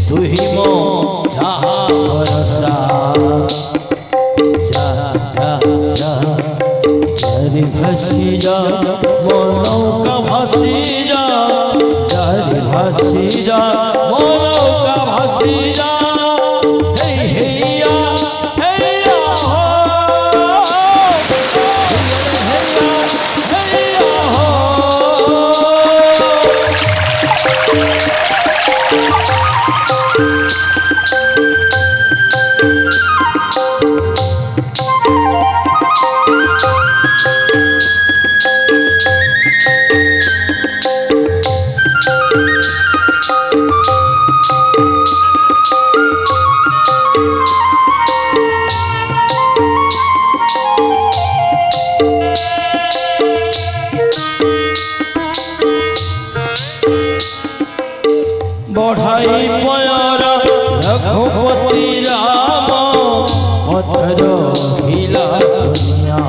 तुही मो साहा भरोसा যা মন নৌকা ভাসি যা চারি ভাসি যা মন নৌকা ভাসি যা হেই হেইয়া হেইয়া হো হেইয়া হেইয়া হো बढ़ाई पयर रघुपति राम पथर हिला दुनिया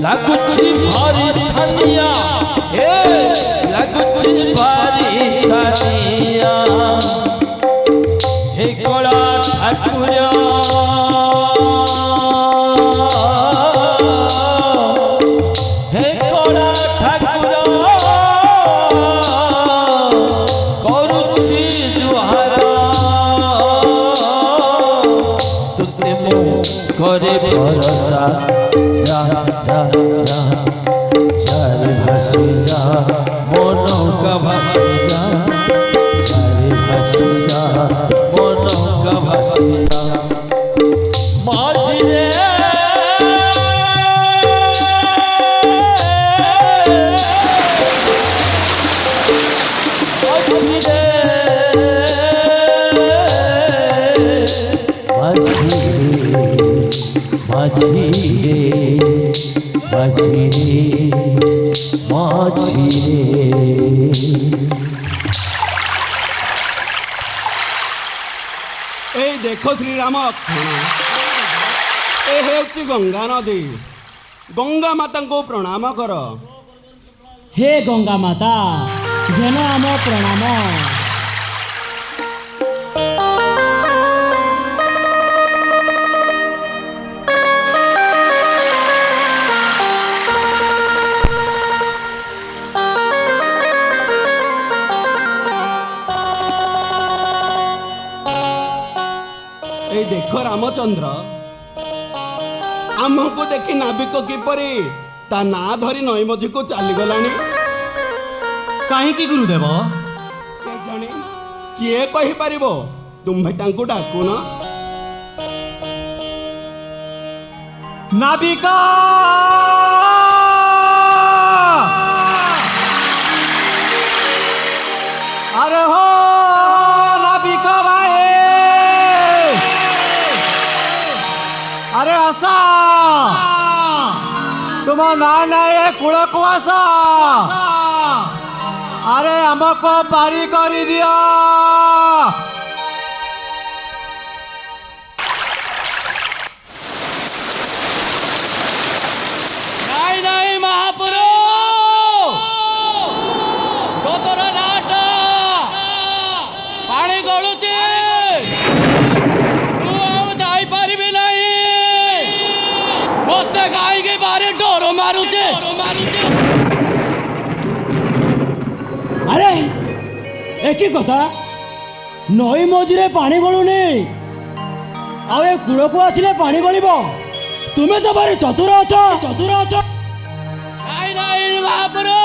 लगुची भारी छनिया लगुची भारी छनिया हे कोड़ा ठाकुर हे कोड़ा ठाकुर करुची जुहारा तुते मो करे भरोसा जा जा जा चारि भासी जा मनो का भासी जा चारि भासी जा मनो का भासी जा माझी रे माझी रे माझी रे माझी देख श्रीराम ए हेउची गंगा नदी गंगा माता को प्रणाम कर हे गंगा माता जन आम प्रणाम देख रामचंद्र आमको देखी नाविक किपरि ता ना धरी नई मझी को चली गलानी कहीं गुरुदेव जाने किए कहि परिबो तुम्हे तांको डाकुन नाविका अरे हो नाविका भाई अरे आसा तुम ना ये कूल को आसा अरे हमको पारी कर दिया नहीं नहीं महापुरु गोतर नाट पानी गलुची गाई के बारे डोरो मारुचे अरे एक ही कथा नई मझिरे पानी गलुनी आ कूल को आसिले पानी गलिब तुम्हें तो भारी चतुर अछ नाई नाई महापुरु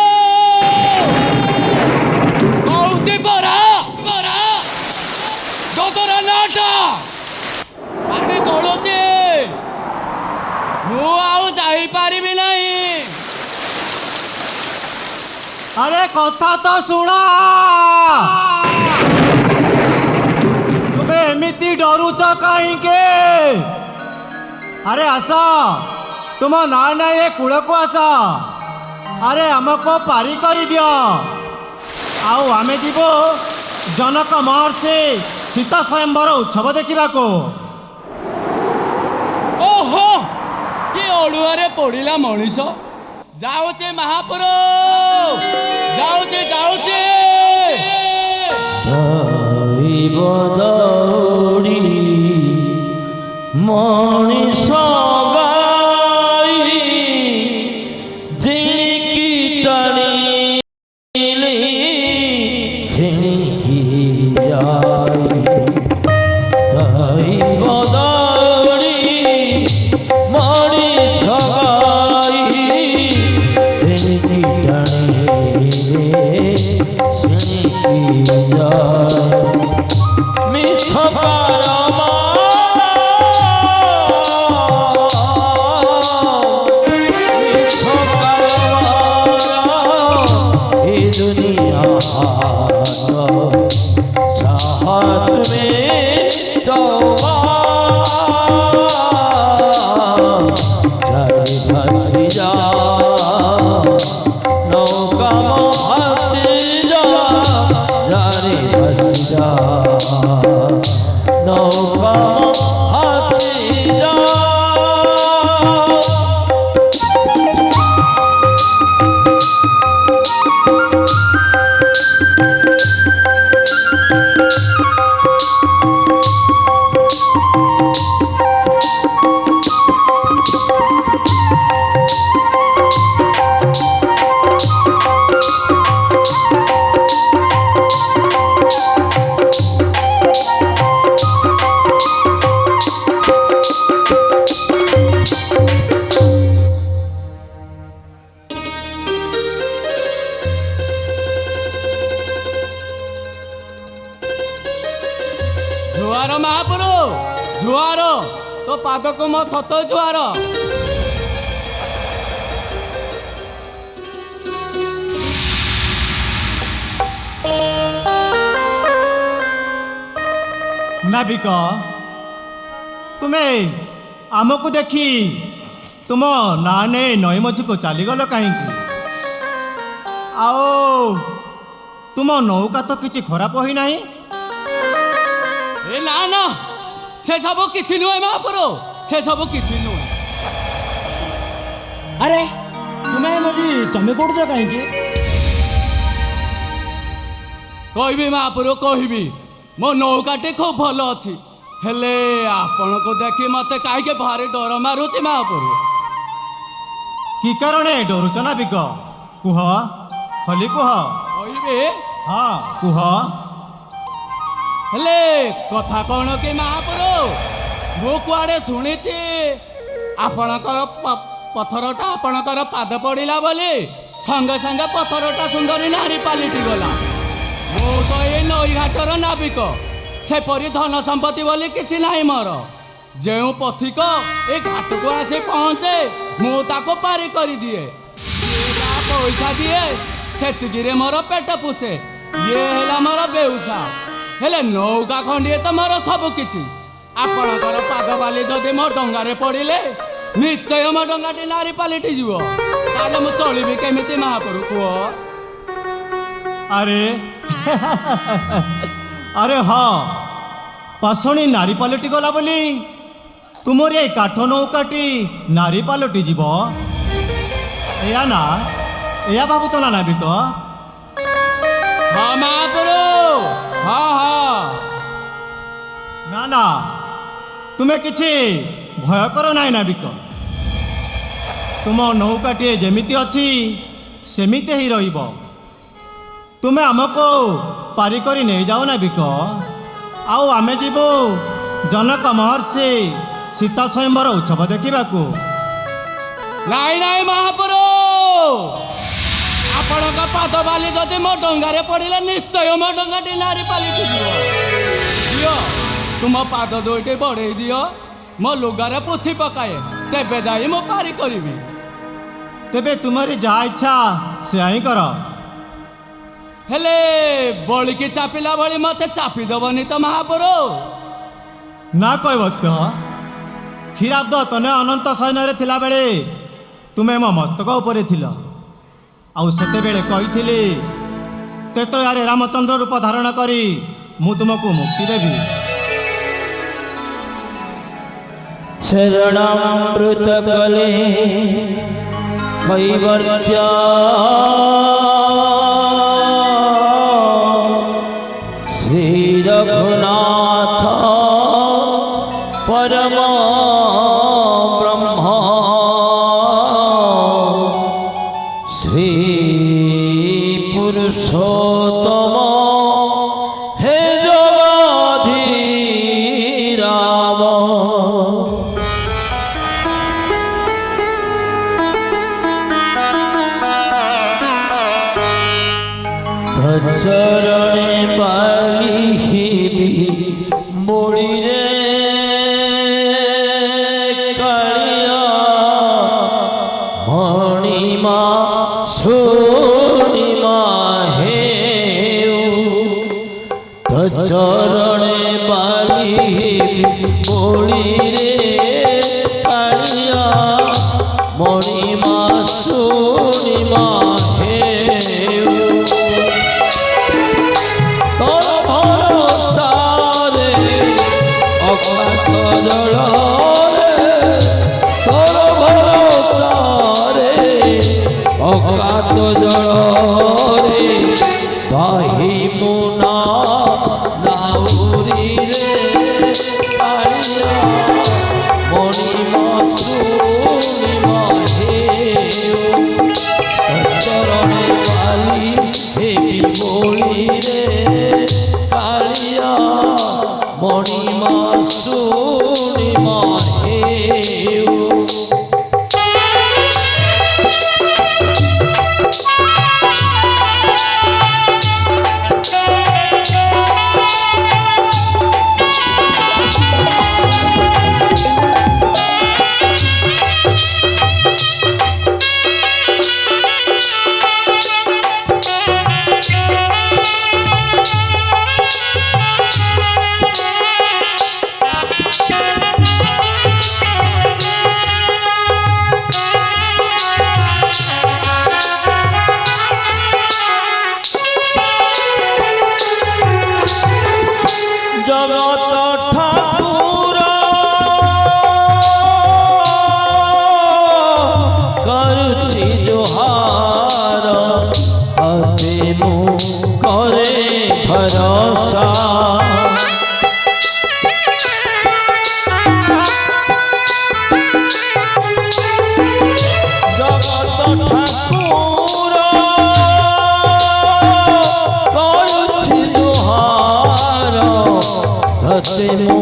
कहूची बरा बरा गोदरा नाटा पानी गलुची अरे कथा तो सुना तुम्हें एमती डरुच कहीं अरे आस तुम ना ना ये कूल को आस अरे हमको पारी कर दियो आमे जीवो जनक महर्षि सीता स्वयंवर उत्सव देखा को ओहो ये ଅଡୁଆରେ ପଡ଼ିଲା ମଣିଷ। ଯାଉଛି ମହାପୁରୁ, ଯାଉଛି ଯାଉଛି। ଦଇବ ଦୌଡ଼ି ମଣିଷ ଗାଈ ଝିଣିକି ଟାଣିଲେ ଝିଣିକି ଯାଇ। ଦଇବ ଦୌଡ଼ି ମଣିଷ ଗାଈ ଝିଣିକି ଟାଣିଲେ ଝିଣିକି ଯାଇ। ମିଛ दुनिया चाहत में तौबा जारे भासी जा नौका में भासी जा जारे भासी जा नौका में भासी जा। ଜୁହାର ମହାପୁରୁ, ଜୁହାର। ତୋ ପାଦକୁ ମୋ ସତ ଜୁହାର। ନାବିକ, ତୁମେ ଆମକୁ ଦେଖି ତୁମ ନାଁ ନେଇ ନଈ ମଝିକୁ ଚାଲିଗଲ କାହିଁକି? ଆଉ ତୁମ ନୌକା ତ କିଛି ଖରାପ ହୋଇନାହିଁ। ଏ ନା ନା, ସେ ସବୁ କିଛି ନୁହେଁ ମହାପୁରୁ, ସେ ସବୁ କିଛି ନୁହେଁ। ଆରେ ତୁମେ ଏମିତି ତମେ କରୁଛ କାହିଁକି? କହିବି ମହାପୁରୁ, କହିବି। ମୋ ନୌକାଟି ଖୁବ୍ ଭଲ ଅଛି, ହେଲେ ଆପଣଙ୍କୁ ଦେଖି ମତେ କାହିଁକି ଭାରି ଡର ମାରୁଛି ମହାପୁରୁ। କି କାରଣେ ଡରୁଛ ନାବିକ? କୁହ, ଖୋଲି କୁହ। କହିବି, ହଁ କୁହ। ହେଲେ କଥା କ'ଣ କି ମହାପୁରୁ, ମୁଁ କୁଆଡ଼େ ଶୁଣିଛି ଆପଣଙ୍କର ପଥରଟା ଆପଣଙ୍କର ପାଦ ପଡ଼ିଲା ବୋଲି ସଙ୍ଗେ ସଙ୍ଗେ ପଥରଟା ସୁନ୍ଦରୀ ନାରୀ ପାଲିଟି ଗଲା। ମୁଁ ତ ଏ ନଈଘାଟର ନାବିକ, ସେପରି ଧନ ସମ୍ପତ୍ତି ବୋଲି କିଛି ନାହିଁ ମୋର। ଯେଉଁ ପଥିକ ଏ ଘାଟକୁ ଆସି ପହଞ୍ଚେ ମୁଁ ତାକୁ ପାରି କରିଦିଏ। ଯାହା ପଇସା ଦିଏ ସେତିକିରେ ମୋର ପେଟ ପୋଷେ। ଇଏ ହେଲା ମୋର ବେଉସା। ହେଲେ ନୌକା ଖଣ୍ଡିଏ ତ ମୋର ସବୁ କିଛି। ଆପଣଙ୍କର ପାଦ ବାଲି ଯଦି ମୋ ଡଙ୍ଗାରେ ପଡ଼ିଲେ ନିଶ୍ଚୟ ମୋ ଡଙ୍ଗାଟି ନାରୀ ପାଲିଟି ଯିବ। ତାହେଲେ ମୁଁ ଚଳିବି କେମିତି ମହାପୁରୁ କୁହ? ଆରେ ଆରେ ହଁ, ପାଷଣୀ ନାରୀ ପାଲଟି ଗଲା ବୋଲି ତୁମର ଏ କାଠ ନୌକାଟି ନାରୀ ପାଲଟି ଯିବ? ଏୟା ନା, ଏୟା ଭାବୁଛ ନା ନାବିକ? ହଁ ମହାପୁରୁ, ହଁ ହଁ। ନା ନା, ତୁମେ କିଛି ଭୟ କର ନାହିଁ ନାବିକ। ତୁମ ନୌକାଟିଏ ଯେମିତି ଅଛି ସେମିତି ହିଁ ରହିବ। ତୁମେ ଆମକୁ ପାରି କରି ନେଇଯାଅ ନାବିକ, ଆଉ ଆମେ ଯିବୁ ଜନକ ମହର୍ଷି ସୀତା ସ୍ୱୟଂବର ଉତ୍ସବ ଦେଖିବାକୁ। ନାଇଁ ନାଇଁ ମହାପୁରୁ, ଆପଣଙ୍କ ପାଦ ବାଲି ଯଦି ମୋ ଡଙ୍ଗାରେ ପଡ଼ିଲେ ନିଶ୍ଚୟ ମୋ ଡଙ୍ଗାଟି ନାରୀ ପାଲିଟି ଯିବ। ଦିଅ ତୁମ ପାଦ ଦୁଇଟି ବଢ଼େଇ ଦିଅ, ମୋ ଲୁଗାରେ ପୋଛି ପକାଏ, ତେବେ ଯାଇ ମୁଁ ପାରି କରିବି। ତେବେ ତୁମରି ଯାହା ଇଚ୍ଛା ସେୟା ହିଁ କର। ହେଲେ ବଳିକି ଚାପିଲା ଭଳି ମତେ ଚାପି ଦେବନି ତ ମହାପୁରୁ? ନା କହିବ ତ, କ୍ଷୀରାବ୍ଦ ତନେ ଅନନ୍ତ ସୈନ୍ୟରେ ଥିଲାବେଳେ ତୁମେ ମୋ ମସ୍ତକ ଉପରେ ଥିଲ। ଆଉ ସେତେବେଳେ କହିଥିଲି ତେତୟାରେ ରାମଚନ୍ଦ୍ର ରୂପ ଧାରଣ କରି ମୁଁ ତୁମକୁ ମୁକ୍ତି ଦେବି। शरणामृत कले कैवर्त्या श्री रघुनाथ परम ब्रह्म श्री पुरुषोत्तम हे जगधीराम चरणे पाली मोड़ी रे कालिया मणिमा सोनिमा हे चरणे पाली मोड़ी रे कालिया मणिमा सोनिमा हे अकात जल तोर भरोसा रे अकात जल रे बाही मुना नाउरी रे कालिया मणिमा सोनिमा हे चरणे बाली हे मोली रे कालिया मणिमा सोनिमा हे जगत ठाकुर करुछि जोहार अते मु करे भरोसा जगत ठाकुर करुछि जोहार धते मो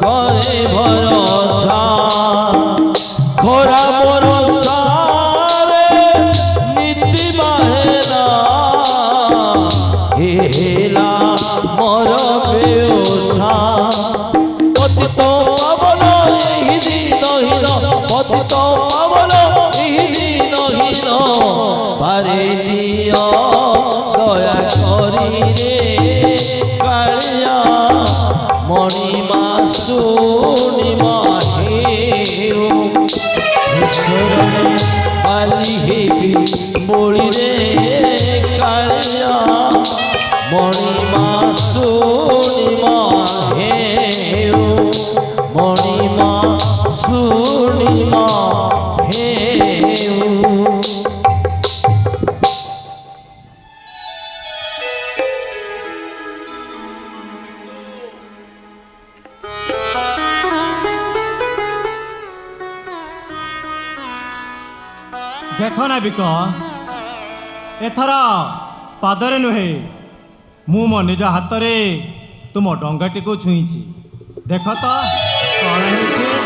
करे भरोसा खोरा भरोसा रे नीति बाहेना हेला मोर बेओसा पतित पावन एहि दिन हिन पतित पावन एहि दिन हिन पारे दिया दया करी रे कालिया मणिमा सोनिमा हे चरणे पाली हे मोड़ी रे कालिया मणिमा सोनिमा हे मणिमा सोनिमा हे देख ना बिक एथर पादरे नुहे मु मो निज हाथ में तुम डंगाटी को छुई देख तो कौन है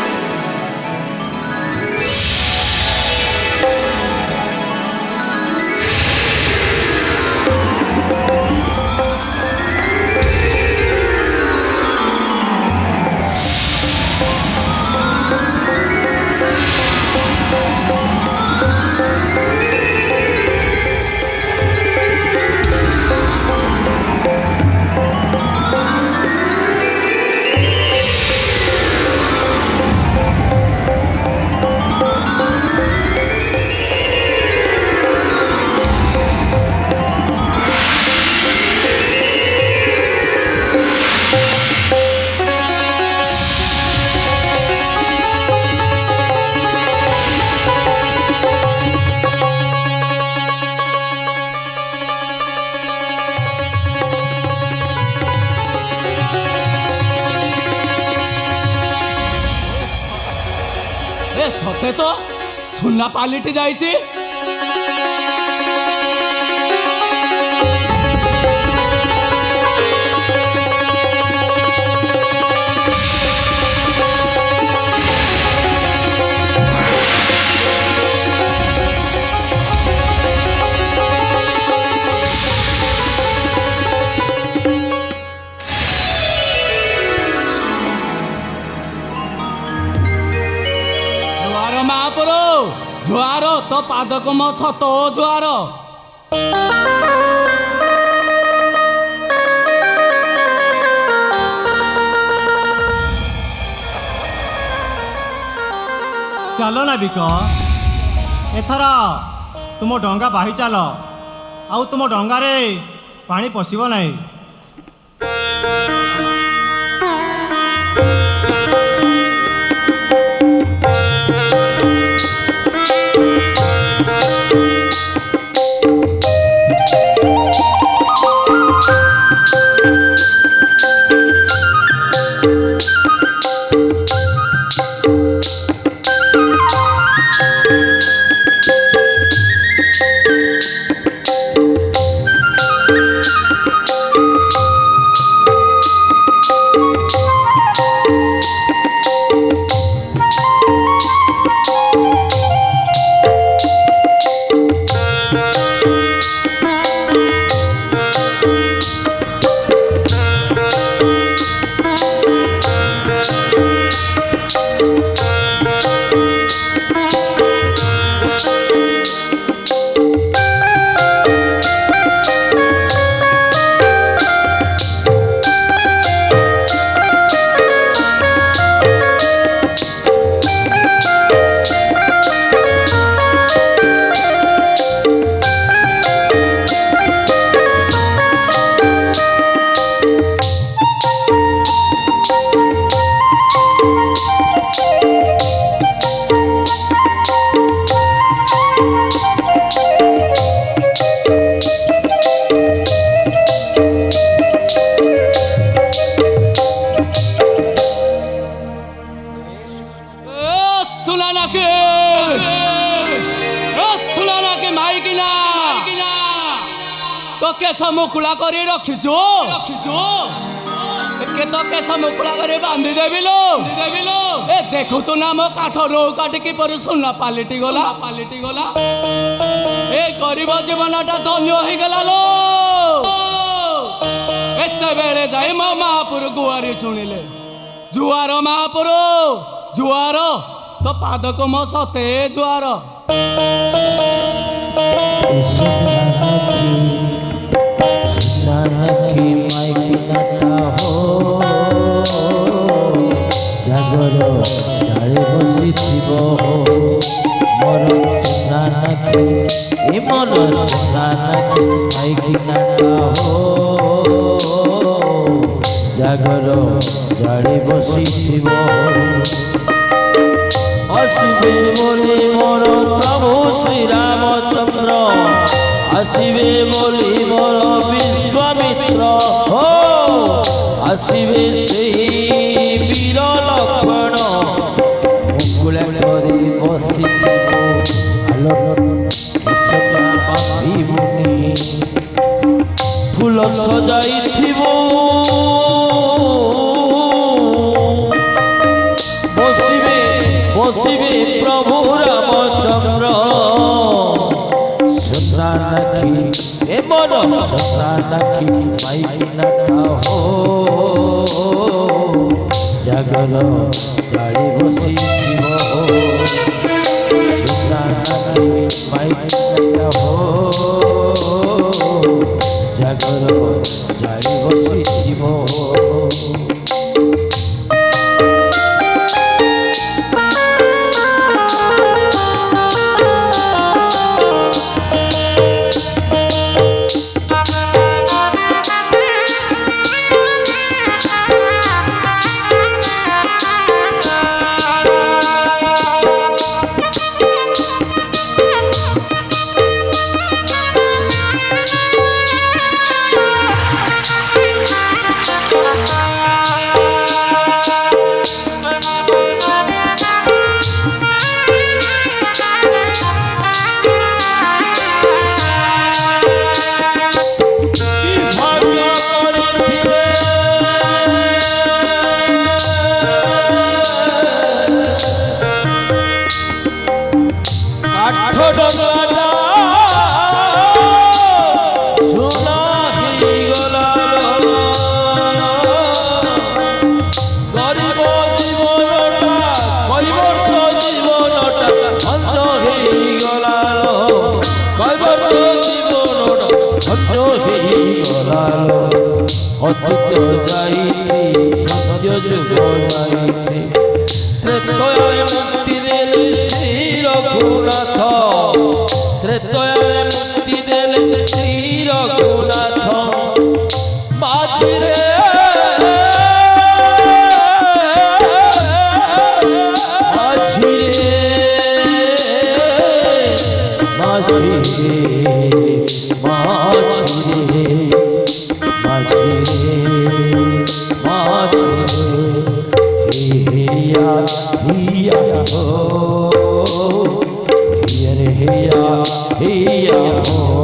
ଏ ସତେ ତ ସୁନା ପାଲିଟି ଯାଇଛି। ଜୁଆର ତ ପାଦକ ମୋ ସତ ଜୁଆର। ଚାଲ ନାବିକ, ଏଥର ତୁମ ଡଙ୍ଗା ବାହି ଚାଲ, ଆଉ ତୁମ ଡଙ୍ଗାରେ ପାଣି ପଶିବ ନାହିଁ। तो केस मुकुला कर रखीचु तो केस मुकुला कर बांधी देवी लो ए देखुचु ना मो काठ रो काटी किपर सुना पालिटी गला ए गरीब जीवनटा धन्य हो गला लो। एते बेले जाई मो महापुर गुआरी शुणिले जुआर महापुर जुआर तो पादक मो सते जुआर। नानकी माइकी नाटा हो जागर डाले बसी हो मोर नानकी मोर नानकी माइकी नाटा हो जागर डाले बसी আসিবে বলি মোর প্রভু শ্রীরামচন্দ্র আসিবে বলি মোর বিশ্বমিত্র ও আসিবে সেই বীর লক্ষণ মুকুল করে বসিব আলোর বাঁধিবুনি ফুল সজাইথিব বসিবে প্রভু রামচন্দ্র সুন্দর নাকি এ মন সুন্দর নাকি মাইকি নাটা হো জাগর গাড়ি বসিব সুন্দর নাকি মাইকি নাটা হো জাগর গাড়ি বসিব। জীবনটা কৈবর্ত জীবনটা অন্ধ হইগলালো কৈবর্ত জীবনটা অন্ধ হইগলালো অতীত যাইতে সত্য যুগ যাইতে ত্রেতয়ায় মুক্তি দেলে শ্রী রঘুনাথ ত্রেতয়ায় মুক্তি দেলে শ্রী রঘুনাথ মাঝিরে মাঝিরে মাঝিরে মাঝিরে মাঝিরে মাঝিরে হিয়া হিয়া হো হিয়া রে হিয়া হিয়া হো